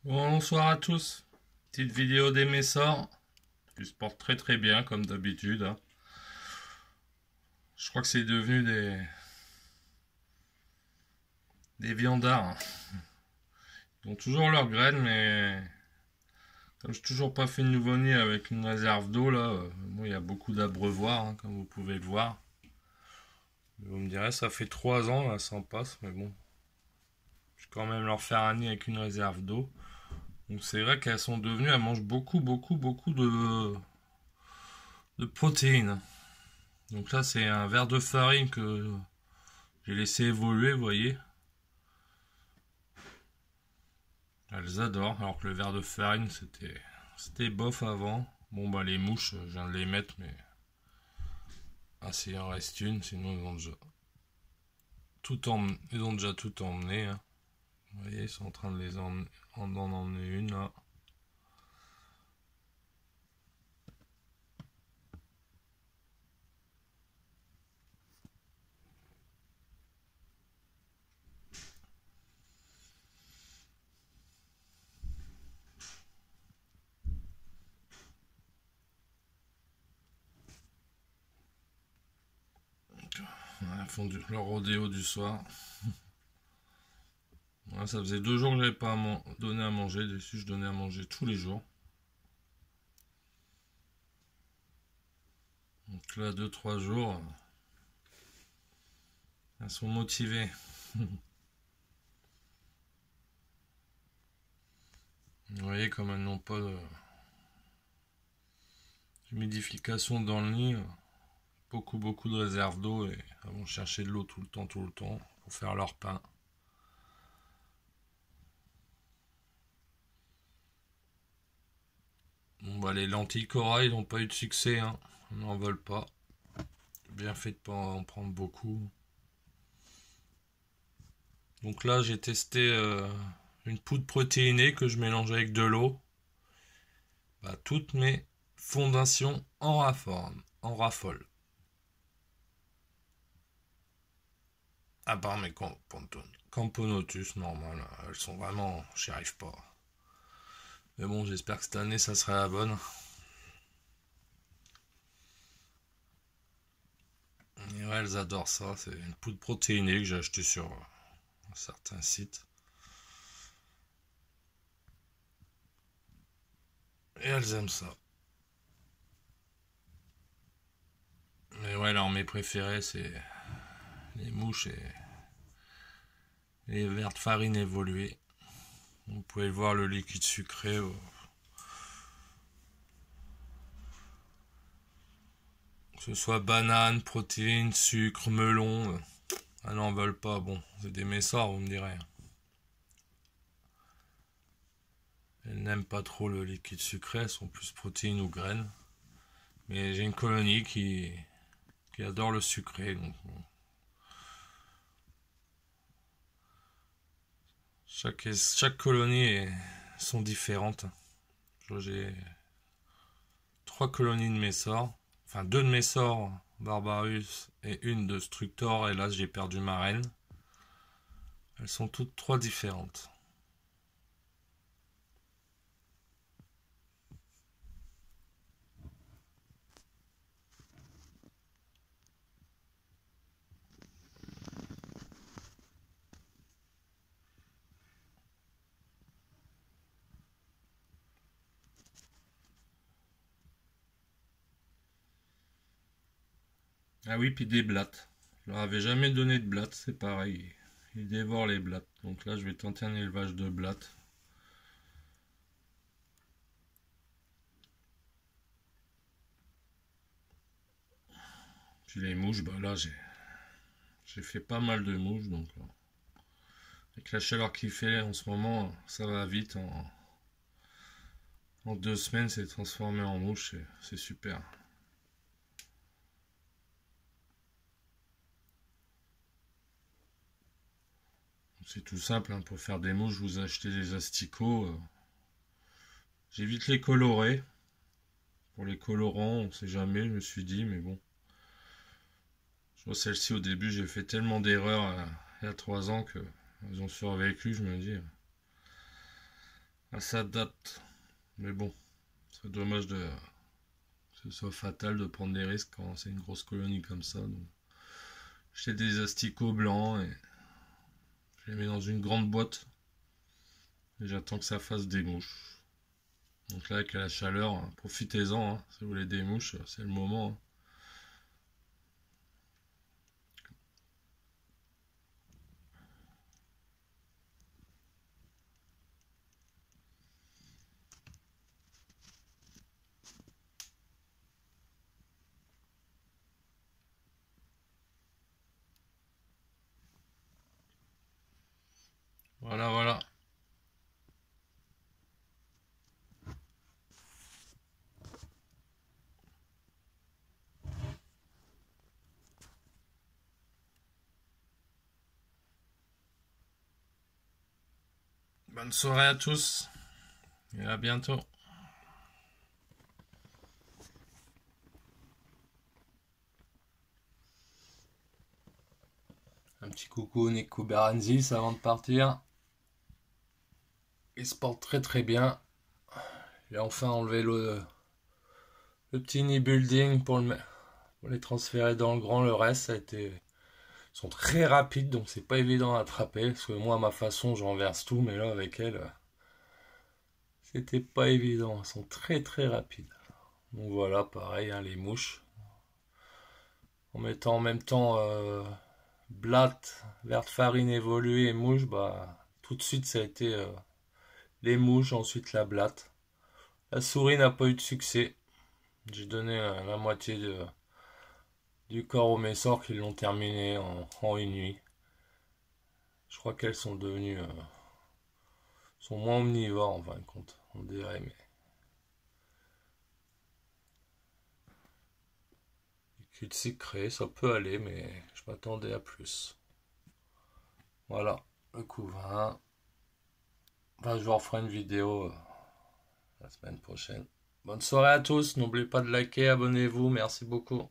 Bonsoir à tous. Petite vidéo des Messors. Ils se portent très très bien comme d'habitude, hein. Je crois que c'est devenu des viandards, hein. Ils ont toujours leurs graines, mais comme je n'ai toujours pas fait de nouveau-né avec une réserve d'eau là, moi il y a beaucoup d'abreuvoirs, hein, comme vous pouvez le voir. Vous me direz, ça fait 3 ans là, ça en passe, mais bon, je vais quand même leur faire un nid avec une réserve d'eau. Donc c'est vrai qu'elles sont devenues, elles mangent beaucoup de protéines. Donc là c'est un verre de farine que j'ai laissé évoluer, vous voyez. Elles adorent, alors que le verre de farine c'était bof avant. Bon bah les mouches, je viens de les mettre, mais ah s'il en reste une, sinon ils ont déjà tout emmené, hein. Vous voyez, ils sont en train de en emmener une là. Elles font leur rodéo du soir. Ouais, ça faisait 2 jours que j'avais pas donné à manger. Dessus, je donnais à manger tous les jours. Donc là, 2 3 jours, elles sont motivées. Vous voyez, comme elles n'ont pas d'humidification dans le nid, beaucoup de réserves d'eau et elles vont chercher de l'eau tout le temps pour faire leur pain. Bon bah les lentilles corail n'ont pas eu de succès, hein. On n'en veut pas. Bien fait de pas en prendre beaucoup. Donc là j'ai testé une poudre protéinée que je mélange avec de l'eau. Bah, toutes mes fondations en raffole. À part mes Camponotus, normal, elles sont vraiment, j'y arrive pas. Mais bon, j'espère que cette année ça sera la bonne. Et ouais, elles adorent ça. C'est une poudre protéinée que j'ai acheté sur certains sites. Et elles aiment ça. Mais ouais, alors mes préférés, c'est les mouches et les verres de farine évolués. Vous pouvez voir le liquide sucré. Que ce soit banane, protéines, sucre, melon. Elles n'en veulent pas. Bon, c'est des messards, vous me direz. Elles n'aiment pas trop le liquide sucré, elles sont plus protéines ou graines. Mais j'ai une colonie qui adore le sucré. Donc bon. Chaque colonie sont différentes. J'ai 3 colonies de Messor. Enfin 2 de Messor, Barbarus et une de Structor. Et là j'ai perdu ma reine. Elles sont toutes 3 différentes. Ah oui, puis des blattes. Je leur avais jamais donné de blattes, c'est pareil. Ils dévorent les blattes. Donc là je vais tenter un élevage de blattes. Puis les mouches, bah là j'ai fait pas mal de mouches, donc avec la chaleur qu'il fait en ce moment, ça va vite. En 2 semaines, c'est transformé en mouche, c'est super. C'est tout simple, hein, pour faire des mouches, vous achetez des asticots. J'évite les colorés. Pour les colorants, on sait jamais, je me suis dit, mais bon. Je vois celle-ci au début, j'ai fait tellement d'erreurs il y a 3 ans que elles ont survécu, je me dis. à sa date. Mais bon, c'est dommage que ce soit fatal de prendre des risques quand c'est une grosse colonie comme ça. Donc, j'ai des asticots blancs et je les mets dans une grande boîte et j'attends que ça fasse des mouches. Donc là, avec la chaleur, hein, profitez-en, hein, si vous voulez des mouches, c'est le moment. Hein. Voilà, voilà. Bonne soirée à tous et à bientôt. Un petit coucou Nico Beranzis avant de partir. Il se porte très très bien. J'ai enfin enlevé le petit knee building pour les transférer dans le grand. Le reste, ça a été... Ils sont très rapides, donc c'est pas évident à attraper. Parce que moi, à ma façon, je renverse tout, mais là, avec elle, c'était pas évident. Ils sont très très rapides. Donc voilà, pareil, hein, les mouches. En mettant en même temps blatte, verte farine évoluée et mouche, bah tout de suite ça a été les mouches, ensuite la blatte. La souris n'a pas eu de succès. J'ai donné la moitié du corps aux messors qui l'ont terminé en une nuit. Je crois qu'elles sont devenues sont moins omnivores en fin de compte, on dirait, mais cul-de-sac créé, ça peut aller, mais je m'attendais à plus. Voilà, le couvain. Enfin, je vous referai une vidéo la semaine prochaine. Bonne soirée à tous, n'oubliez pas de liker, abonnez-vous, merci beaucoup.